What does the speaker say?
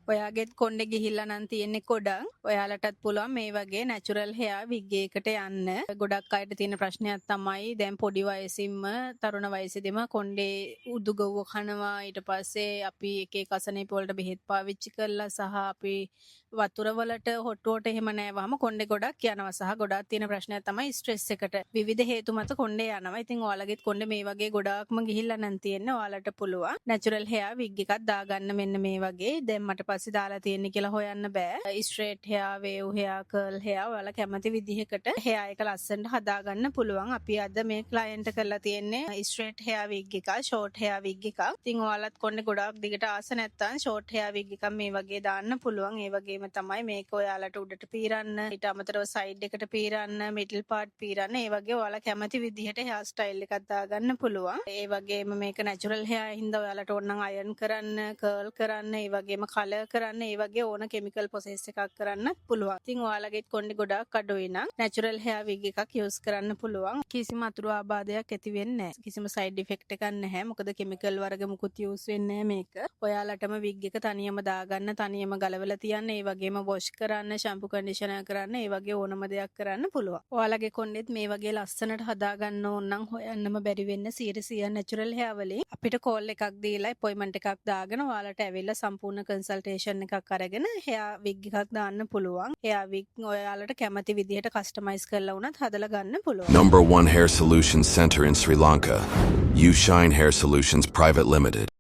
ඔයාගෙත් කොණ්ඩේ ගිහිල්ලා නම් තියෙන්නේ කොඩක්. ඔයාලටත් පුළුවන් මේ වගේ නැචරල් හෙයා විග් එකකට යන්න. ගොඩක් අයට තියෙන ප්‍රශ්නයක් තමයි දැන් පොඩි වයසින්ම තරුණ වයසේදීම කොණ්ඩේ උදුගව්ව කනවා. ඊට පස්සේ අපි එක එක අසනීප වලට බෙහෙත් පාවිච්චි කළා සහ අපි වතුර වලට හොට්ටුවට එහෙම නෑවම කොණ්ඩේ ගොඩක් යනවා සහ ගොඩක් තියෙන ප්‍රශ්නයක් තමයි ස්ට්‍රෙස් එකට. විවිධ හේතු මත කොණ්ඩේ යනවා. ඉතින් ඔයාලගෙත් කොණ්ඩේ මේ වගේ ගොඩාක්ම ගිහිල්ලා නම් තියෙන්නේ. ඔයාලට පුළුවන් නැචරල් හෙයා විග් එකක් දාගන්න මෙන්න මේ වගේ. දැන් මට පස්සේ දාලා තියෙන්නේ කියලා හොයන්න බෑ. Straight hair, wave hair, curl hair ඔයාලා කැමති විදිහකට හෙයා එක ලස්සනට හදාගන්න පුළුවන්. අපි අද මේ ක්ලයන්ට් කරලා තියෙන්නේ ස්ට්‍රේට් හෙයා විග් එක, ෂෝට් හෙයා විග් එක. ඉතින් ඔයාලත් කොණ්ඩේ ගොඩාක් දිගට ආස නැත්තම් ෂෝට් හෙයා විග් එකක් මේ වගේ දාන්න පුළුවන්. ඒ වගේම තමයි මේක ඔයාලට උඩට පීරන්න, ඊට අමතරව සයිඩ් එකට පීරන්න, මිඩල් පාර්ට් පීරන්න. ඒ වගේ ඔයාලා කැමති විදිහට හෙයා ස්ටයිල් එකක් දාගන්න පුළුවන්. ඒ වගේම මේක නැචරල් හෙයා හින්දා ඔයාලට ඕනනම් අයර්න් කරන්න, කර්ල් කරන්න, ඒ වගේම කලර් කරන්න, ඒ වගේ ඕන කෙමිකල් ප්‍රොසෙස් එකක් කරන්න පුළුවන්. ඉතින් ඔයාලගෙත් කොණ්ඩේ ගොඩාක් අඩුයි නම් නැචරල් හෙයා විග් එකක් යූස් කරන්න පුළුවන්. කිසිම අතුරු ආබාධයක් ඇති වෙන්නේ නැහැ. කිසිම සයිඩ් ඉෆෙක්ට් එකක් නැහැ. මොකද කෙමිකල් වර්ග මුකුත් යූස් වෙන්නේ නැහැ මේක. ඔයාලටම විග් එක තනියම දාගන්න, තනියම ගලවලා තියන්න, ඒ වගේම වොෂ් කරන්න, ෂැම්පු කන්ඩිෂනර් කරන්න, ඒ වගේ ඕනම දෙයක් කරන්න පුළුවන්. ඔයාලගේ කොණ්ඩෙත් මේ වගේ ලස්සනට හදාගන්න ඕන නම් හොයන්නම බැරි වෙන්න 100% නැචරල් හෙයා වලින් අපිට කෝල් එකක් දීලා අපොයින්ට්මන්ට් එකක් දාගෙන ඔයාලට ඇවිල්ලා සම්පූර්ණ කන්සල්ටේෂන් එකක් අරගෙන හෙයා විග් එකක් දාන්න පුළුවන්. හෙයා විග් ඔයාලට කැමති විදිහට කස්ටමයිස් කරලා වුණත් හදලා ගන්න පුළුවන්. Number 1 hair solutions center in Sri Lanka. You Shine Hair Solutions Private Limited.